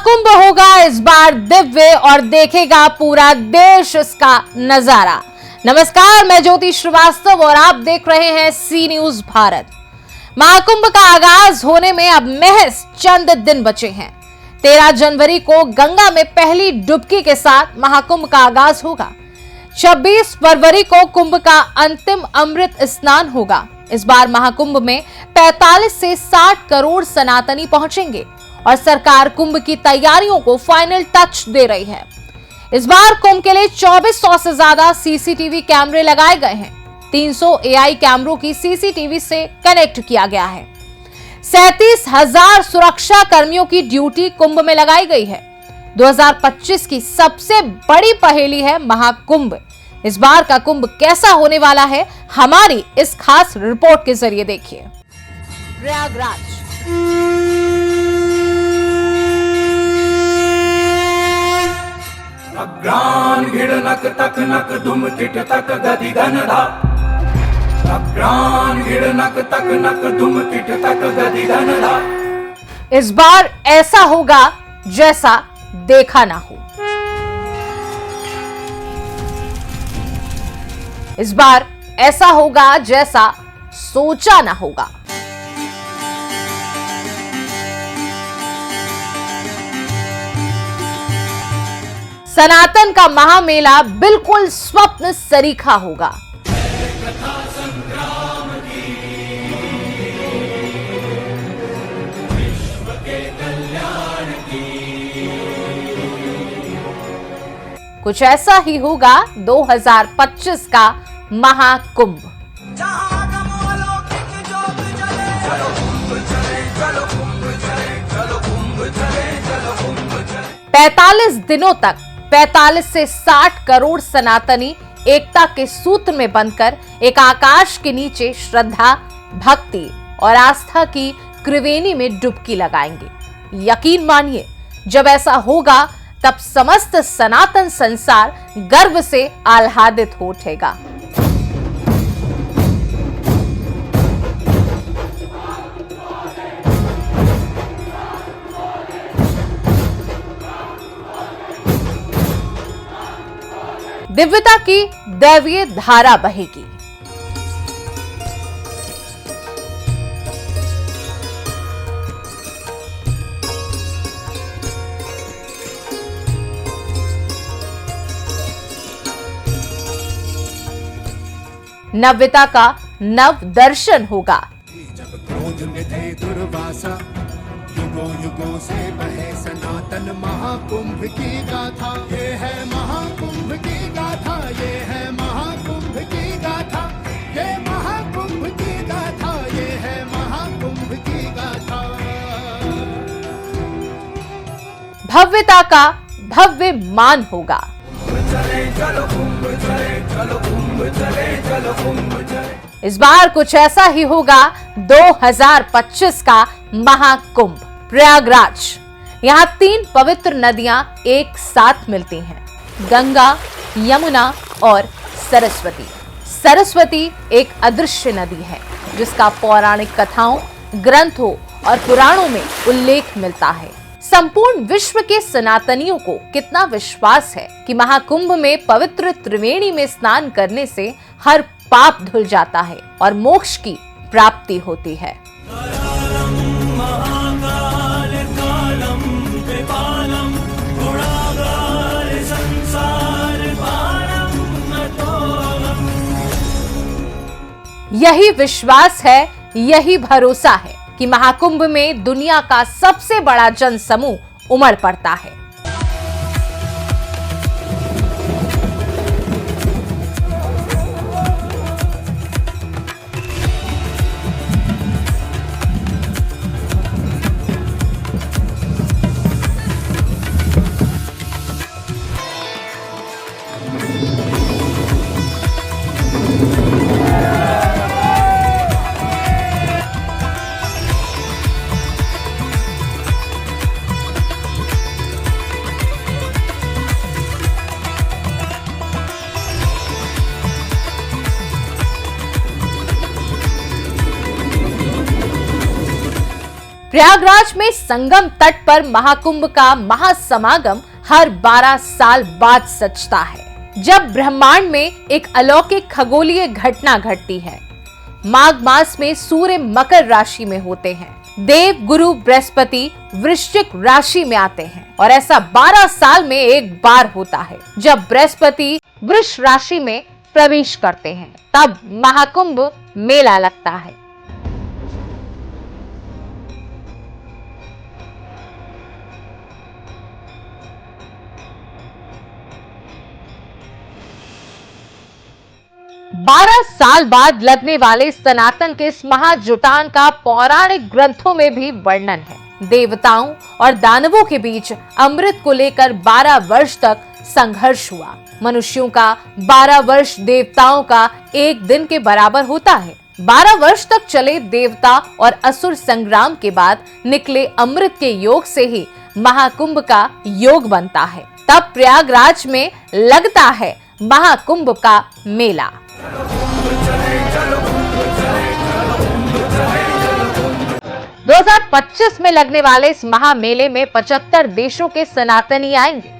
महाकुंभ होगा इस बार दिव्य और देखेगा पूरा देश इसका नजारा। नमस्कार, मैं ज्योति श्रीवास्तव और आप देख रहे हैं सी न्यूज भारत। महाकुंभ का आगाज होने में अब महज चंद दिन बचे हैं। 13 जनवरी को गंगा में पहली डुबकी के साथ महाकुंभ का आगाज होगा। 26 फरवरी को कुंभ का अंतिम अमृत स्नान होगा। इस बार महाकुंभ में 45 से 60 करोड़ सनातनी पहुंचेंगे और सरकार कुंभ की तैयारियों को फाइनल टच दे रही है। इस बार कुंभ के लिए 2400 से ज्यादा सीसीटीवी कैमरे लगाए गए हैं। 300 एआई कैमरों की सीसीटीवी से कनेक्ट किया गया है। 37,000 सुरक्षा कर्मियों की ड्यूटी कुंभ में लगाई गई है। 2025 की सबसे बड़ी पहेली है महाकुंभ। इस बार का कुंभ कैसा होने वाला है, हमारी इस खास रिपोर्ट के जरिए देखिए। प्रयागराज अग्रान घिड़नक तक नक दुम किट तक गति गनधा। अग्रान घिड़नक तक नक दुम किट तक गति गनधा। इस बार ऐसा होगा जैसा देखा ना हो। इस बार ऐसा होगा जैसा सोचा ना होगा। सनातन का महामेला बिल्कुल स्वप्न सरीखा होगा। कुछ ऐसा ही होगा 2025 का महाकुंभ। 45 दिनों तक 45 से 60 करोड़ सनातनी एकता के सूत्र में बंधकर एक आकाश के नीचे श्रद्धा, भक्ति और आस्था की त्रिवेणी में डुबकी लगाएंगे। यकीन मानिए, जब ऐसा होगा तब समस्त सनातन संसार गर्व से आह्लादित हो उठेगा। दिव्यता की दैवीय धारा बहेगी। नव्यता का नव दर्शन होगा। जब क्रोध में थे दुर्वासा, युगों युगों से बहे सनातन महाकुंभ की गाथा। ये है महाकुंभ की गाथा, ये है महाकुंभ की गाथा, ये महाकुंभ की गाथा, ये है महाकुंभ की गाथा। भव्यता का भव्य मान होगा। इस बार कुछ ऐसा ही होगा 2025 का महाकुंभ। प्रयागराज, यहाँ 3 पवित्र नदियां एक साथ मिलती हैं, गंगा, यमुना और सरस्वती। सरस्वती एक अदृश्य नदी है जिसका पौराणिक कथाओं, ग्रंथों और पुराणों में उल्लेख मिलता है। संपूर्ण विश्व के सनातनियों को कितना विश्वास है कि महाकुंभ में पवित्र त्रिवेणी में स्नान करने से हर पाप धुल जाता है और मोक्ष की प्राप्ति होती है। यही विश्वास है, यही भरोसा है कि महाकुंभ में दुनिया का सबसे बड़ा जनसमूह उमड़ पड़ता है। प्रयागराज में संगम तट पर महाकुंभ का महासमागम हर 12 साल बाद सचता है, जब ब्रह्मांड में एक अलौकिक खगोलीय घटना घटती है। माघ मास में सूर्य मकर राशि में होते हैं, देव गुरु बृहस्पति वृश्चिक राशि में आते हैं और ऐसा 12 साल में एक बार होता है जब बृहस्पति वृष राशि में प्रवेश करते हैं, तब महाकुंभ मेला लगता है। बारह साल बाद लगने वाले सनातन के इस महाजुटान का पौराणिक ग्रंथों में भी वर्णन है। देवताओं और दानवों के बीच अमृत को लेकर 12 वर्ष तक संघर्ष हुआ। मनुष्यों का 12 वर्ष देवताओं का एक दिन के बराबर होता है। 12 वर्ष तक चले देवता और असुर संग्राम के बाद निकले अमृत के योग से ही महाकुंभ का योग बनता है। तब प्रयागराज में लगता है महाकुंभ का मेला। 2025 में लगने वाले इस महामेले में 75 देशों के सनातनी आएंगे।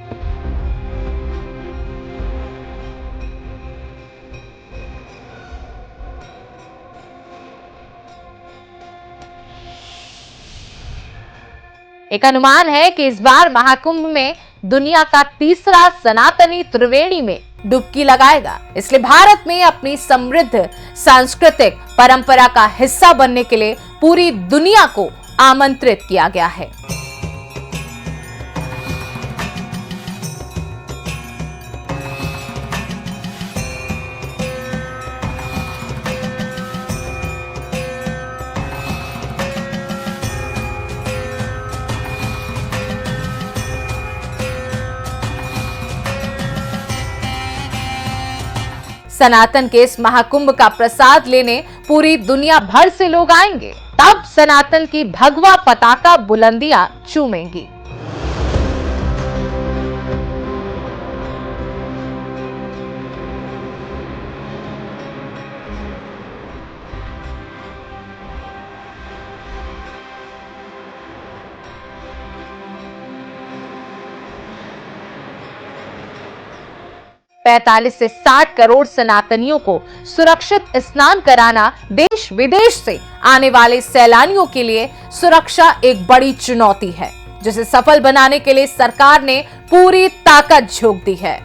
एक अनुमान है कि इस बार महाकुंभ में दुनिया का तीसरा सनातनी त्रिवेणी में डुबकी लगाएगा। इसलिए भारत में अपनी समृद्ध सांस्कृतिक परंपरा का हिस्सा बनने के लिए पूरी दुनिया को आमंत्रित किया गया है। सनातन के इस महाकुंभ का प्रसाद लेने पूरी दुनिया भर से लोग आएंगे। तब सनातन की भगवा पताका बुलंदियां चूमेंगी। पैंतालीस से 60 करोड़ सनातनियों को सुरक्षित स्नान कराना देश विदेश से आने वाले सैलानियों के लिए सुरक्षा एक बड़ी चुनौती है, जिसे सफल बनाने के लिए सरकार ने पूरी ताकत झोंक दी है।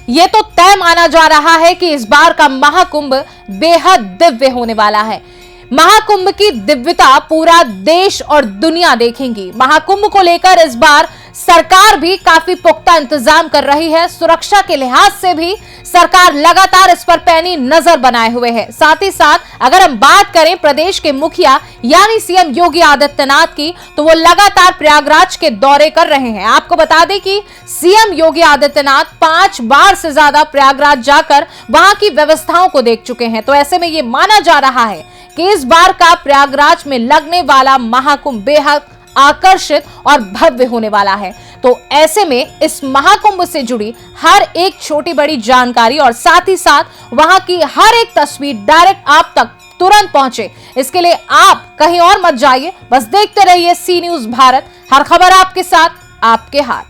ये तो तय माना जा रहा है कि इस बार का महाकुंभ बेहद दिव्य होने वाला है। महाकुंभ की दिव्यता पूरा देश और दुनिया देखेंगी। महाकुंभ को लेकर इस बार सरकार भी काफी पुख्ता इंतजाम कर रही है। सुरक्षा के लिहाज से भी सरकार लगातार इस पर पैनी नजर बनाए हुए है। साथ ही साथ अगर हम बात करें प्रदेश के मुखिया यानी सीएम योगी आदित्यनाथ की, तो वो लगातार प्रयागराज के दौरे कर रहे हैं। आपको बता दें कि सीएम योगी आदित्यनाथ 5 बार से ज्यादा प्रयागराज जाकर वहां की व्यवस्थाओं को देख चुके हैं। तो ऐसे में ये माना जा रहा है कि इस बार का प्रयागराज में लगने वाला महाकुंभ बेहद आकर्षित और भव्य होने वाला है। तो ऐसे में इस महाकुंभ से जुड़ी हर एक छोटी बड़ी जानकारी और साथ ही साथ वहां की हर एक तस्वीर डायरेक्ट आप तक तुरंत पहुंचे, इसके लिए आप कहीं और मत जाइए, बस देखते रहिए सी न्यूज़ भारत। हर खबर आपके साथ, आपके हाथ।